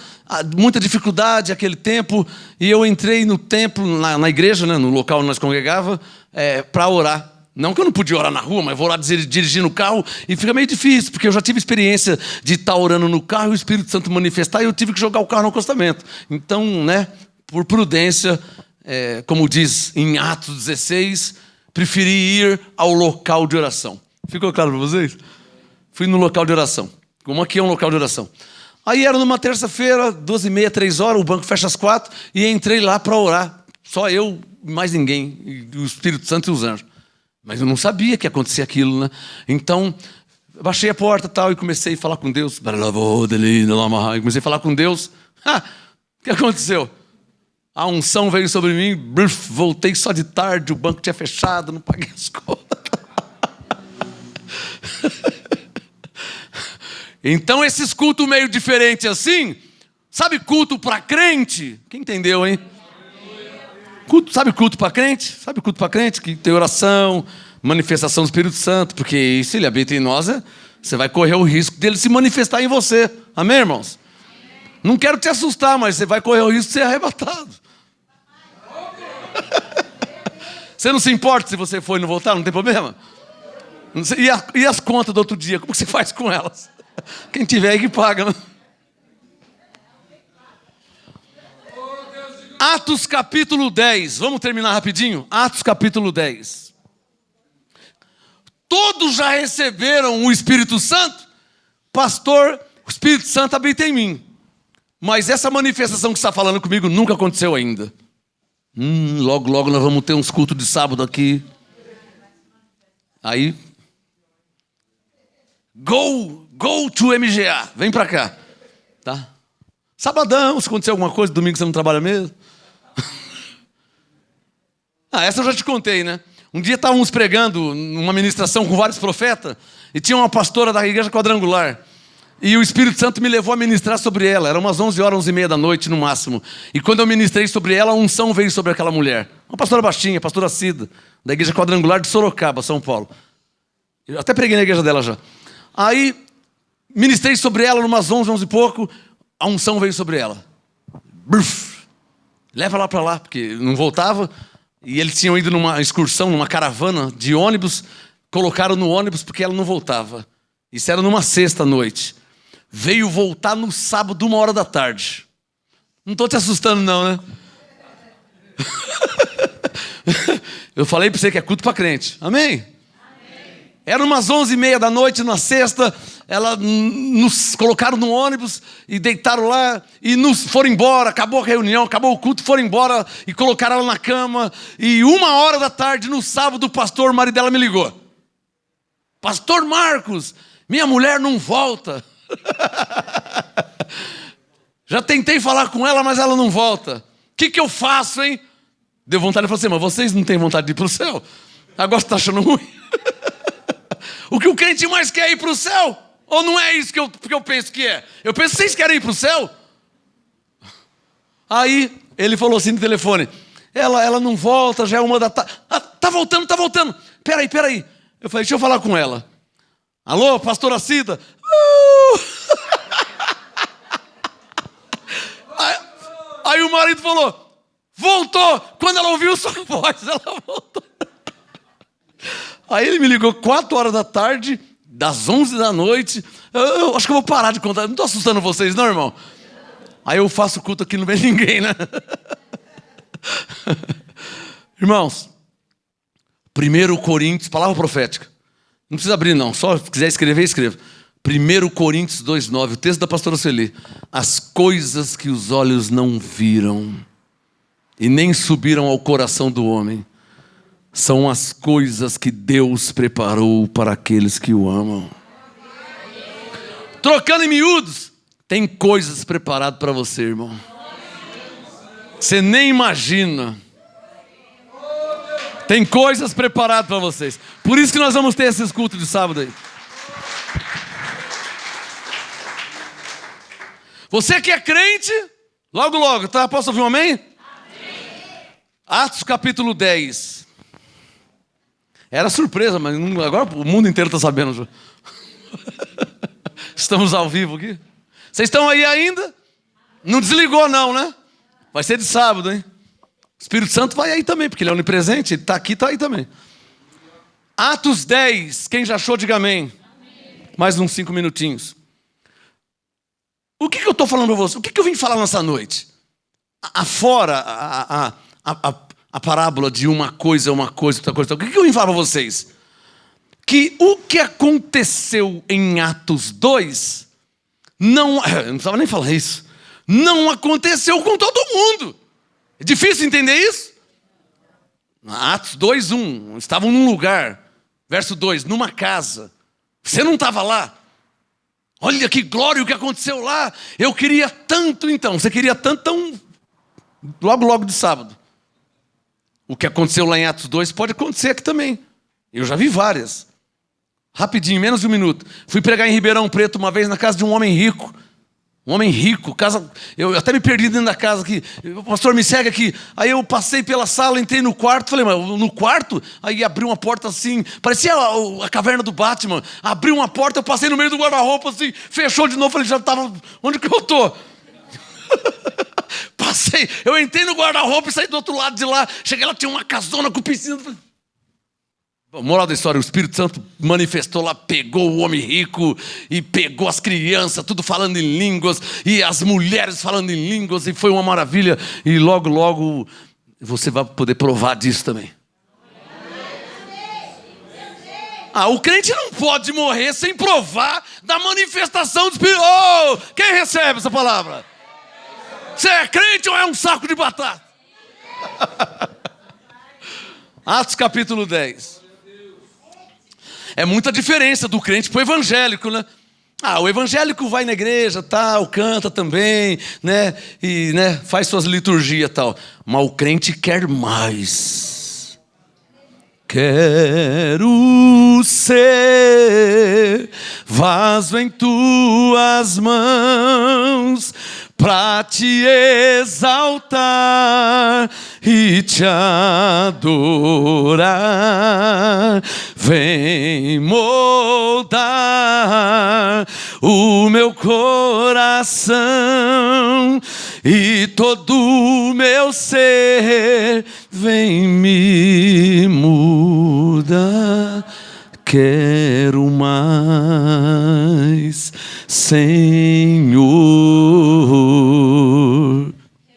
muita dificuldade naquele tempo, e eu entrei no templo, na igreja, né, no local onde nós congregava, para orar. Não que eu não podia orar na rua, mas vou lá dirigindo o carro, e fica meio difícil, porque eu já tive experiência de estar orando no carro e o Espírito Santo manifestar, e eu tive que jogar o carro no acostamento. Então, né, por prudência, como diz em Atos 16, preferi ir ao local de oração. Ficou claro para vocês? Fui no local de oração. Como aqui é um local de oração. Aí era numa terça-feira, 2h30, 3h, o banco fecha às 4h, e entrei lá para orar. Só eu, mais ninguém, e o Espírito Santo e os anjos. Mas eu não sabia que ia acontecer aquilo, né? Então, baixei a porta tal, e comecei a falar com Deus. Comecei a falar com Deus. O que aconteceu? A unção veio sobre mim, voltei só de tarde, o banco tinha fechado, não paguei as contas. Então, esses cultos meio diferentes assim, sabe culto para crente? Quem entendeu, hein? Sabe culto para crente? Sabe culto para crente? Que tem oração, manifestação do Espírito Santo, porque se ele habita em nós, você vai correr o risco dele se manifestar em você. Amém, irmãos? Não quero te assustar, mas você vai correr o risco de ser arrebatado. Você não se importa se você for e não voltar? Não tem problema? E as contas do outro dia? Como você faz com elas? Quem tiver aí que paga, né? Atos capítulo 10. Vamos terminar rapidinho? Atos capítulo 10. Todos já receberam o Espírito Santo? Pastor, o Espírito Santo habita em mim. Mas essa manifestação que você está falando comigo nunca aconteceu ainda. Logo, logo nós vamos ter uns cultos de sábado aqui. Aí... Go to MGA. Vem pra cá. Tá? Sabadão, se acontecer alguma coisa, domingo você não trabalha mesmo. Essa eu já te contei, né? Um dia estávamos pregando uma ministração com vários profetas e tinha uma pastora da igreja quadrangular. E o Espírito Santo me levou a ministrar sobre ela. Era umas 11h, 11h30 da noite no máximo. E quando eu ministrei sobre ela, a unção veio sobre aquela mulher. Uma pastora baixinha, pastora Cida, da igreja quadrangular de Sorocaba, São Paulo. Eu até preguei na igreja dela já. Aí, ministrei sobre ela umas 11, 11 e pouco, a unção veio sobre ela. Leva lá para lá, porque não voltava. E eles tinham ido numa excursão, numa caravana de ônibus, colocaram no ônibus porque ela não voltava. Isso era numa sexta-noite. Veio voltar no sábado, 1h da tarde. Não estou te assustando não, né? Eu falei para você que é culto para crente. Amém? Era umas 11h30 da noite, na sexta, nos colocaram no ônibus e deitaram lá e foram embora, acabou a reunião, acabou o culto, foram embora e colocaram ela na cama. E 1h da tarde, no sábado, o marido dela me ligou. Pastor Marcos, minha mulher não volta. Já tentei falar com ela, mas ela não volta. O que eu faço, hein? Deu vontade de falar assim, mas vocês não têm vontade de ir para o céu? Agora você está achando ruim? O que o crente mais quer é ir para o céu? Ou não é isso que eu penso que é? Eu penso, vocês querem ir para o céu? Aí, ele falou assim no telefone, ela não volta, já é 1h da tarde. Tá voltando. Peraí. Eu falei, deixa eu falar com ela. Alô, pastora Cida? Aí o marido falou, voltou. Quando ela ouviu sua voz, ela voltou. Aí ele me ligou 4h da tarde, das 11 da noite. Eu acho que eu vou parar de contar. Não estou assustando vocês, não, irmão? Aí eu faço culto aqui, não vem ninguém, né? Irmãos, 1 Coríntios, palavra profética. Não precisa abrir, não. Só se quiser escrever, escreva. 1 Coríntios 2,9, o texto da pastora Sueli. As coisas que os olhos não viram e nem subiram ao coração do homem são as coisas que Deus preparou para aqueles que o amam. Trocando em miúdos, tem coisas preparadas para você, irmão. Você nem imagina. Tem coisas preparadas para vocês. Por isso que nós vamos ter esses cultos de sábado aí. Você que é crente, logo, tá? Posso ouvir um amém? Amém. Atos capítulo 10. Era surpresa, mas agora o mundo inteiro está sabendo. Estamos ao vivo aqui. Vocês estão aí ainda? Não desligou não, né? Vai ser de sábado, hein? O Espírito Santo vai aí também, porque ele é onipresente, ele está aqui, está aí também. Atos 10, quem já achou, diga amém. Amém. Mais uns 5 minutinhos. O que eu estou falando para você? O que eu vim falar nessa noite? Afora a parábola de uma coisa, outra coisa. O que eu vim falar para vocês? Que o que aconteceu em Atos 2, eu não precisava nem falar isso, não aconteceu com todo mundo. É difícil entender isso? Atos 2:1, estavam num lugar, verso 2, numa casa. Você não estava lá? Olha que glória o que aconteceu lá. Eu queria tanto então. Você queria tanto, então logo de sábado. O que aconteceu lá em Atos 2 pode acontecer aqui também. Eu já vi várias. Rapidinho, menos de 1 minuto. Fui pregar em Ribeirão Preto uma vez na casa de um homem rico. Um homem rico, casa. Eu até me perdi dentro da casa aqui. O pastor me segue aqui. Aí eu passei pela sala, entrei no quarto. Falei, mas no quarto? Aí abri uma porta assim. Parecia a caverna do Batman. Abri uma porta, eu passei no meio do guarda-roupa assim. Fechou de novo. Falei, já estava. Onde que eu tô? Passei. Eu entrei no guarda-roupa e saí do outro lado de lá. Cheguei lá, tinha uma casona com piscina. Moral da história, o Espírito Santo manifestou lá, pegou o homem rico e pegou as crianças, tudo falando em línguas, e as mulheres falando em línguas, e foi uma maravilha. E logo você vai poder provar disso também. O crente não pode morrer sem provar da manifestação do Espírito. Oh, quem recebe essa palavra? Você é crente ou é um saco de batata? Atos capítulo 10. É muita diferença do crente para o evangélico, né? O evangélico vai na igreja, tal, canta também, né? E faz suas liturgias e tal. Mas o crente quer mais. Quero ser vaso em tuas mãos, pra te exaltar e te adorar. Vem moldar o meu coração e todo o meu ser. Vem me mudar. Quero mais, Senhor.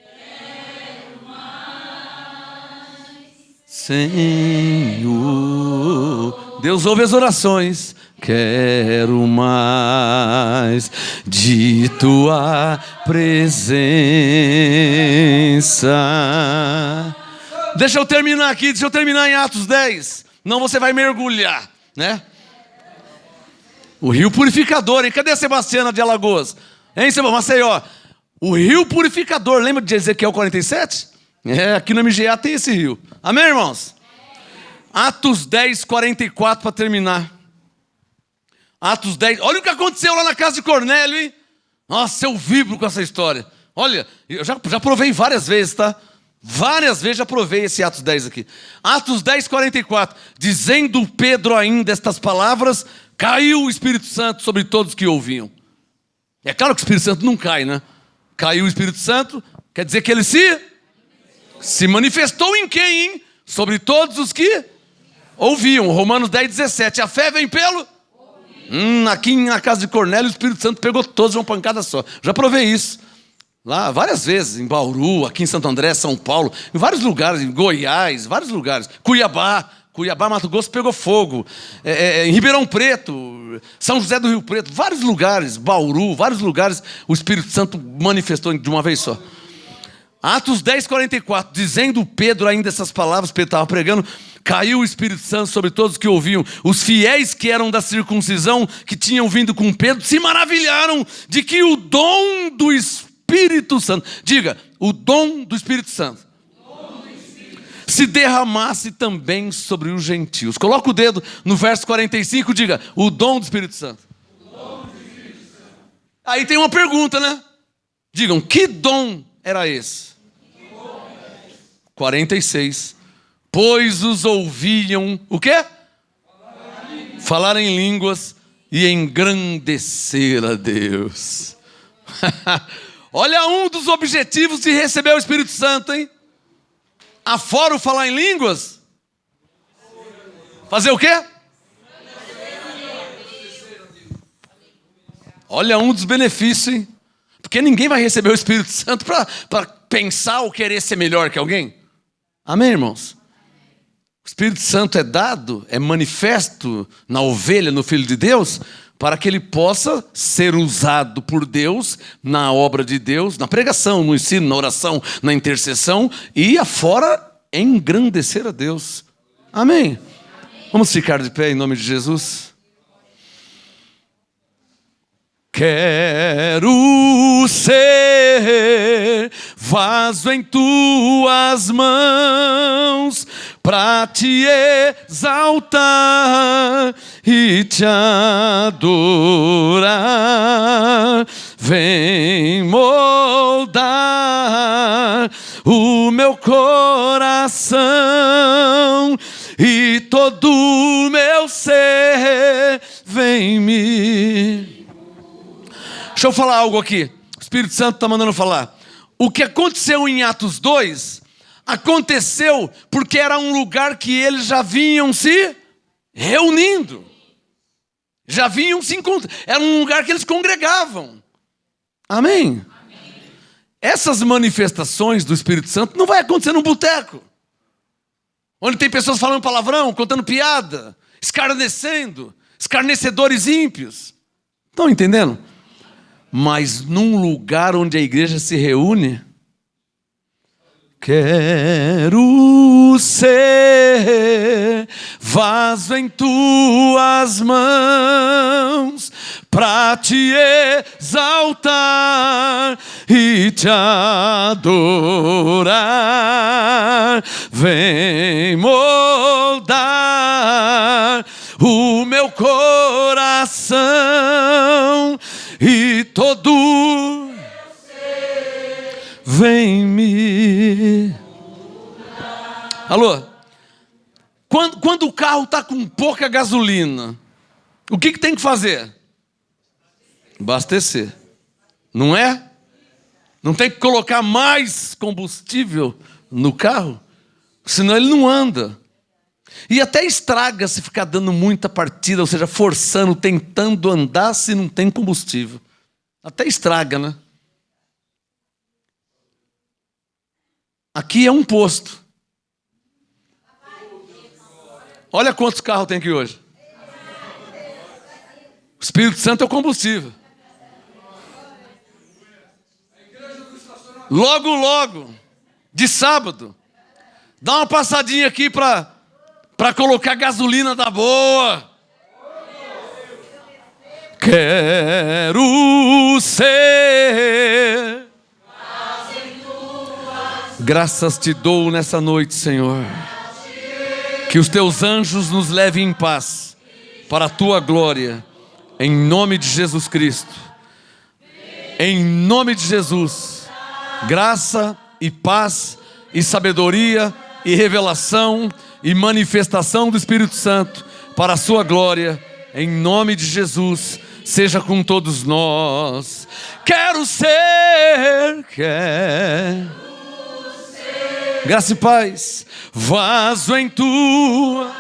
Quero mais, Senhor. Deus ouve as orações. Quero mais de tua presença. Deixa eu terminar aqui, em Atos 10. Não, você vai mergulhar, né? O rio purificador, hein? Cadê a Sebastiana de Alagoas? Hein, Maceió? O rio purificador, lembra de Ezequiel 47? Aqui no MGA tem esse rio. Amém, irmãos? Atos 10, 44 para terminar. Atos 10, olha o que aconteceu lá na casa de Cornélio, hein? Nossa, eu vibro com essa história. Olha, eu já provei várias vezes, tá? Várias vezes já provei esse Atos 10 aqui. Atos 10, 44. Dizendo Pedro ainda estas palavras, caiu o Espírito Santo sobre todos que ouviam. É claro que o Espírito Santo não cai, né? Caiu o Espírito Santo, quer dizer que ele se manifestou em quem, hein? Sobre todos os que ouviam. Romanos 10, 17. A fé vem pelo... aqui na casa de Cornélio, o Espírito Santo pegou todos de uma pancada só. Já provei isso. Lá, várias vezes, em Bauru, aqui em Santo André, São Paulo, em vários lugares, em Goiás, vários lugares. Cuiabá, Mato Grosso pegou fogo. Em Ribeirão Preto, São José do Rio Preto, vários lugares, Bauru, vários lugares, o Espírito Santo manifestou de uma vez só. Atos 10, 44, dizendo Pedro ainda essas palavras, Pedro estava pregando, caiu o Espírito Santo sobre todos que ouviam. Os fiéis que eram da circuncisão, que tinham vindo com Pedro, se maravilharam de que o dom do Espírito Santo, diga, o dom do Espírito Santo, se derramasse também sobre os gentios. Coloca o dedo no verso 45, diga, o dom do Espírito Santo. Aí tem uma pergunta, né? Digam, que dom era esse? 46. Pois os ouviam, o quê? Falar em línguas e engrandecer a Deus. Olha um dos objetivos de receber o Espírito Santo, hein? Afora o falar em línguas. Fazer o quê? Olha um dos benefícios, hein? Porque ninguém vai receber o Espírito Santo para pensar ou querer ser melhor que alguém. Amém, irmãos? O Espírito Santo é dado, é manifesto na ovelha, no Filho de Deus, para que ele possa ser usado por Deus na obra de Deus, na pregação, no ensino, na oração, na intercessão e afora engrandecer a Deus. Amém? Vamos ficar de pé em nome de Jesus. Quero ser vaso em tuas mãos, para te exaltar e te adorar. Vem moldar o meu coração e todo o meu ser, vem me... Deixa eu falar algo aqui. O Espírito Santo está mandando falar. O que aconteceu em Atos 2, aconteceu porque era um lugar que eles já vinham se reunindo. Já vinham se encontrando. Era um lugar que eles congregavam. Amém? Essas manifestações do Espírito Santo não vai acontecer num boteco, onde tem pessoas falando palavrão, contando piada, escarnecedores ímpios. Estão entendendo? Mas num lugar onde a igreja se reúne. Quero ser vaso em tuas mãos, para te exaltar e te adorar. Vem moldar o meu coração e todo vem-me. Alô? Quando o carro está com pouca gasolina, o que tem que fazer? Abastecer. Não é? Não tem que colocar mais combustível no carro? Senão ele não anda. E até estraga se ficar dando muita partida, ou seja, forçando, tentando andar se não tem combustível. Até estraga, né? Aqui é um posto. Olha quantos carros tem aqui hoje. O Espírito Santo é o combustível. Logo, logo, de sábado, dá uma passadinha aqui para colocar gasolina da boa. Quero ser. Graças te dou nessa noite, Senhor. Que os teus anjos nos levem em paz para a tua glória, em nome de Jesus Cristo. Em nome de Jesus. Graça e paz e sabedoria e revelação e manifestação do Espírito Santo para a sua glória, em nome de Jesus, seja com todos nós. Quero ser, graça e paz, vaso em tua